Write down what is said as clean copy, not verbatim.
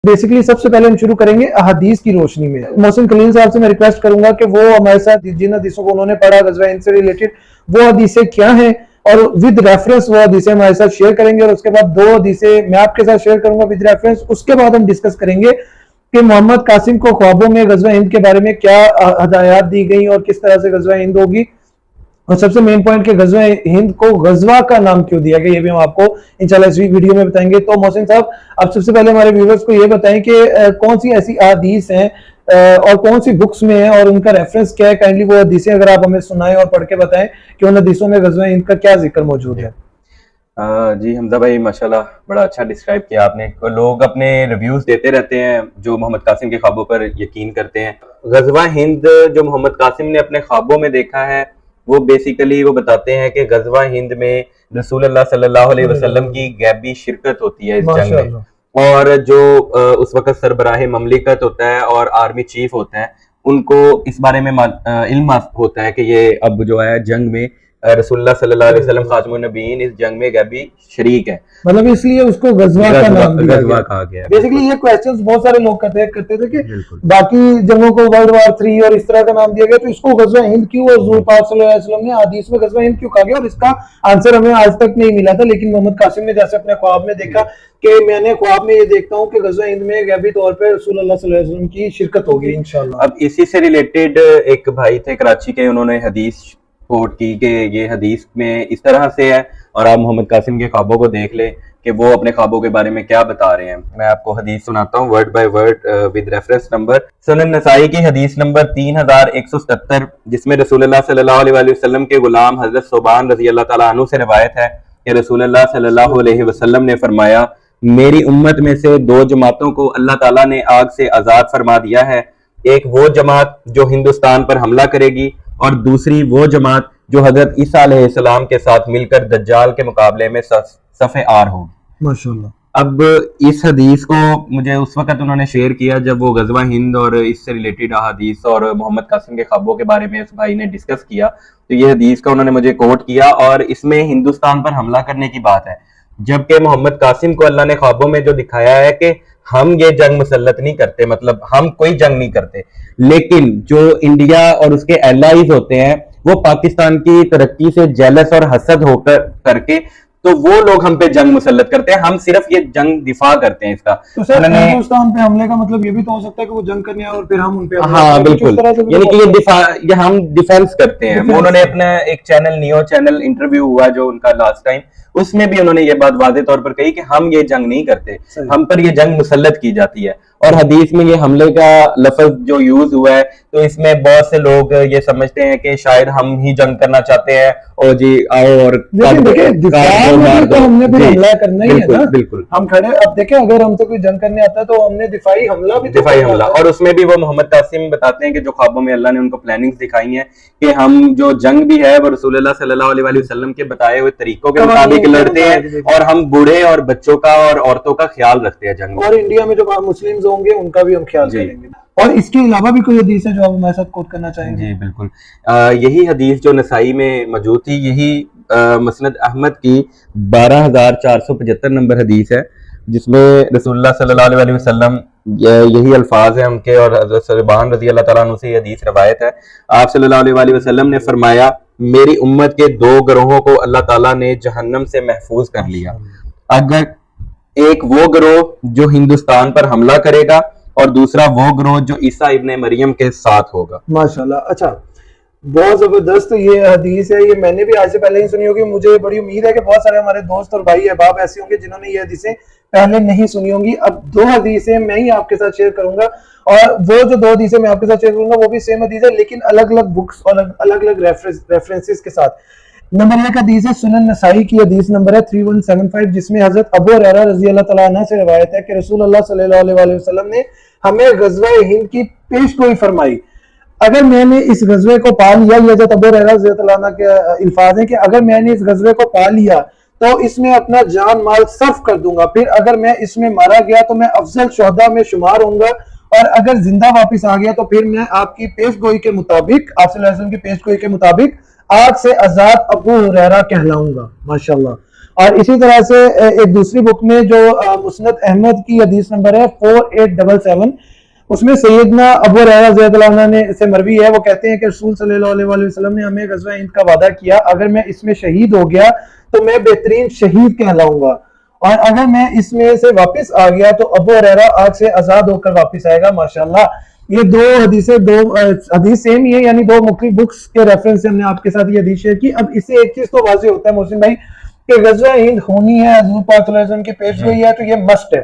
Basically سب سے پہلے ہم شروع کریں گے احادیث کی روشنی میں. محسن خلیل صاحب سے میں ریکویسٹ کروں گا کہ وہ ہمارے ساتھ جن حدیثوں کو انہوں نے پڑھا غزوہ ہند سے ریلیٹڈ وہ حدیثیں کیا ہیں اور ود ریفرنس وہ حدیثیں ہمارے ساتھ شیئر کریں گے, اور اس کے بعد 2 حدیثیں میں آپ کے ساتھ شیئر کروں گا ود ریفرنس. اس کے بعد ہم ڈسکس کریں گے کہ محمد قاسم کو خوابوں میں غزوہ ہند کے بارے میں کیا ہدایات دی گئی اور کس طرح سے غزوہ ہند ہوگی, اور سب سے مین پوائنٹ کہ غزوہ ہند کو غزوہ کا نام کیوں دیا گیا یہ بھی ہم آپ کو انشاءاللہ اس ویڈیو میں بتائیں گے. تو محسن صاحب آپ سب سے پہلے ہمارے ویورز کو یہ بتائیں کہ کون سی ایسی احادیث ہیں اور کون سی بکس میں ہیں اور ان کا ریفرنس کیا ہے. کائنڈلی وہ حدیثیں اگر آپ ہمیں سنائیں اور پڑھ کے بتائیں کہ ان حدیثوں میں غزوہ ہند کا کیا ذکر موجود ہے. جی حمزہ بھائی ماشاءاللہ بڑا اچھا ڈسکرائب کیا آپ نے. لوگ اپنے ریویوز دیتے رہتے ہیں جو محمد قاسم کے خوابوں پر یقین کرتے ہیں. غزوہ ہند جو محمد قاسم نے اپنے خوابوں میں دیکھا ہے وہ بیسیکلی وہ بتاتے ہیں کہ غزوہ ہند میں رسول اللہ صلی اللہ علیہ وسلم کی غیبی شرکت ہوتی ہے اس جنگ میں, اور جو اس وقت سربراہ مملکت ہوتا ہے اور آرمی چیف ہوتا ہے ان کو اس بارے میں علم ہوتا ہے کہ یہ اب جو ہے جنگ میں رسول اللہ صلی اللہ علیہ وسلم خاتم النبیین اس جنگ میں غیبی شریک ہے, مطلب اس لیے اس کو غزوہ کا نام غزوہ کہا گیا. بیسیکلی یہ کوسچنز بہت سارے لوگ کرتے تھے کہ باقی جنگوں کو ورلڈ وار 3 اور اس طرح کا نام دیا گیا تو اس کو غزوہ ہند کیوں, اور حضور پاک صلی اللہ علیہ وسلم نے حدیث میں غزوہ ہند کیوں کہا گیا, اور اس کا آنسر ہمیں آج تک نہیں ملا تھا. لیکن محمد قاسم نے جیسے اپنے خواب میں دیکھا کہ میں نے خواب میں یہ دیکھتا ہوں کہ غزوہ ہند میں غیبی طور پہ رسول اللہ صلی اللہ علیہ وسلم کی شرکت ہوگی انشاءاللہ. اب اسی سے ریلیٹڈ ایک بھائی تھے کراچی کے, انہوں نے حدیث کوٹ کی کہ یہ حدیث میں اس طرح سے ہے, اور آپ محمد قاسم کے خوابوں کو دیکھ لیں کہ وہ اپنے خوابوں کے بارے میں کیا بتا رہے ہیں. میں آپ کو حدیث سناتا ہوں word by word with reference number. سنن نسائی کی حدیث نمبر 3177 جس میں رسول اللہ صلی اللہ علیہ وسلم کے غلام حضرت ثوبان رضی اللہ تعالیٰ عنہ سے روایت ہے کہ رسول اللہ صلی اللہ علیہ وسلم نے فرمایا میری امت میں سے 2 جماعتوں کو اللہ تعالیٰ نے آگ سے آزاد فرما دیا ہے, ایک وہ جماعت جو ہندوستان پر حملہ کرے گی اور دوسری وہ جماعت جو حضرت عیسیٰ علیہ السلام کے ساتھ مل کر دجال کے مقابلے میں صف آر ہوگی. ماشاءاللہ. اب اس حدیث کو مجھے اس وقت انہوں نے شیئر کیا جب وہ غزوہ ہند اور اس سے ریلیٹڈ احادیث اور محمد قاسم کے خوابوں کے بارے میں اس بھائی نے ڈسکس کیا, تو یہ حدیث کا انہوں نے مجھے کوٹ کیا اور اس میں ہندوستان پر حملہ کرنے کی بات ہے, جبکہ محمد قاسم کو اللہ نے خوابوں میں جو دکھایا ہے کہ ہم یہ جنگ مسلط نہیں کرتے, مطلب ہم کوئی جنگ نہیں کرتے, لیکن جو انڈیا اور اس کے الائیز ہوتے ہیں وہ پاکستان کی ترقی سے جیلس اور حسد ہو کر کے تو وہ لوگ ہم پہ جنگ مسلط کرتے ہیں, ہم صرف یہ جنگ دفاع کرتے ہیں اس کا. تو سر ہندوستان پہ حملے کا مطلب یہ بھی تو ہو سکتا ہے کہ وہ جنگ کرنے اور پھر ہم ان پہ, ہاں بالکل, یعنی کہ یہ دفاع یہ ہم ڈیفینس کرتے ہیں. انہوں نے اپنا ایک چینل نیو چینل انٹرویو ہوا جو ان کا لاسٹ ٹائم, اس میں بھی انہوں نے یہ بات واضح طور پر کہی کہ ہم یہ جنگ نہیں کرتے, ہم پر یہ جنگ مسلط کی جاتی ہے. اور حدیث میں یہ حملے کا لفظ جو یوز ہوا ہے تو اس میں بہت سے لوگ یہ سمجھتے ہیں کہ شاید ہم ہی جنگ کرنا چاہتے ہیں اور جی آؤ اور ہم نے بھی حملہ کرنا ہی ہے نا, بالکل ہم کھڑے. اب دیکھیں اگر ہم سے کوئی جنگ کرنے آتا ہے تو ہم نے دفاعی حملہ, اور اس میں بھی وہ محمد قاسم بتاتے ہیں کہ جو خوابوں میں اللہ نے ان کو پلاننگز دکھائی ہیں کہ ہم جو جنگ بھی ہے وہ رسول اللہ صلی اللہ علیہ وسلم کے بتائے ہوئے طریقوں کے مطابق لڑتے ہیں, اور ہم بوڑھے اور بچوں کا اور عورتوں کا خیال رکھتے ہیں جنگ میں, اور انڈیا میں جو مسلم ہوں گے ان کا بھی ہم خیال کریں گے. اور اس کے علاوہ بھی کوئی حدیث ہے جو آپ ہمارے ساتھ کوٹ کرنا چاہیں گے؟ جی بالکل, یہی حدیث جو نسائی میں موجود تھی, یہی مسند احمد کی 12475 نمبر حدیث ہے جس میں رسول اللہ صلی اللہ علیہ وسلم یہی الفاظ ہیں ان کے, اور حضرت ثوبان رضی اللہ تعالیٰ عنہ سے یہ حدیث روایت ہے. آپ صلی اللہ علیہ وسلم نے فرمایا میری امت کے 2 گروہوں کو اللہ تعالیٰ نے جہنم سے محفوظ کر لیا, اگر ایک وہ گروہ جو ہندوستان پر حملہ کرے گا اور دوسرا وہ گروہ جو عیسیٰ ابن مریم کے ساتھ ہوگا. ماشاءاللہ. اچھا بہت زبردست یہ حدیث ہے, یہ میں نے بھی آج سے پہلے ہی سنی ہوگی. مجھے بڑی امید ہے کہ بہت سارے ہمارے دوست اور بھائی احباب ایسے ہوں گے جنہوں نے یہ حدیثیں پہلے نہیں سنی ہوں گی. اب 2 حدیثیں میں ہی آپ کے ساتھ شیئر کروں گا, اور وہ جو 2 حدیثیں میں آپ کے ساتھ شیئر کروں گا وہ بھی سیم حدیث ہے لیکن الگ الگ بکس اور الگ الگ ریفرنسز کے ساتھ. نمبر 1 حدیث ہے سنن نسائی کی حدیث نمبر ہے 3175 جس میں حضرت ابو ہریرہ رضی اللہ تعالیٰ عنہ سے روایت ہے کہ رسول اللہ صلی اللہ علیہ وسلم نے ہمیں غزوہ ہند کی پیش گوئی فرمائی. اگر میں نے اس غزوے کو پا لیا, یہ حضرت ابو ہریرہ رضی اللہ عنہ کے الفاظ ہیں کہ اگر میں نے اس غزوے کو پا لیا تو اس میں اپنا جان مال صرف کر دوں گا, پھر اگر میں اس میں مارا گیا تو میں افضل شہداء میں شمار ہوں گا, اور اگر زندہ واپس آ گیا تو پھر میں آپ کی پیش گوئی کے مطابق, آپ صلی اللہ علیہ وسلم کی پیش گوئی کے مطابق آگ سے آزاد ابو ہریرہ کہلاؤں گا. ماشاءاللہ. اور اسی طرح سے ایک دوسری بک میں جو مسند احمد کی حدیث نمبر ہے 4877، اس میں سیدنا ابو ہریرہ رضی اللہ عنہ نے سے مروی ہے، وہ کہتے ہیں کہ رسول صلی اللہ علیہ وآلہ وسلم نے ہمیں غزوہ ہند کا وعدہ کیا، اگر میں اس میں شہید ہو گیا تو میں بہترین شہید کہلاؤں گا، اور اگر میں اس میں سے واپس آ گیا تو ابو ہریرہ آگ سے آزاد ہو کر واپس آئے گا۔ ماشاءاللہ یہ دو حدیثیں، حدیث سیم ہی ہے، یعنی دو مختلف بکس کے ریفرنس سے ہم نے آپ کے ساتھ یہ حدیث شیئر کی۔ اب اس سے ایک چیز تو واضح ہوتا ہے محسن بھائی کہ غزوہ ہند ہونی ہے، حضور پاک صلی اللہ علیہ وسلم کی پیش گوئی ہے، تو یہ مسٹ ہے۔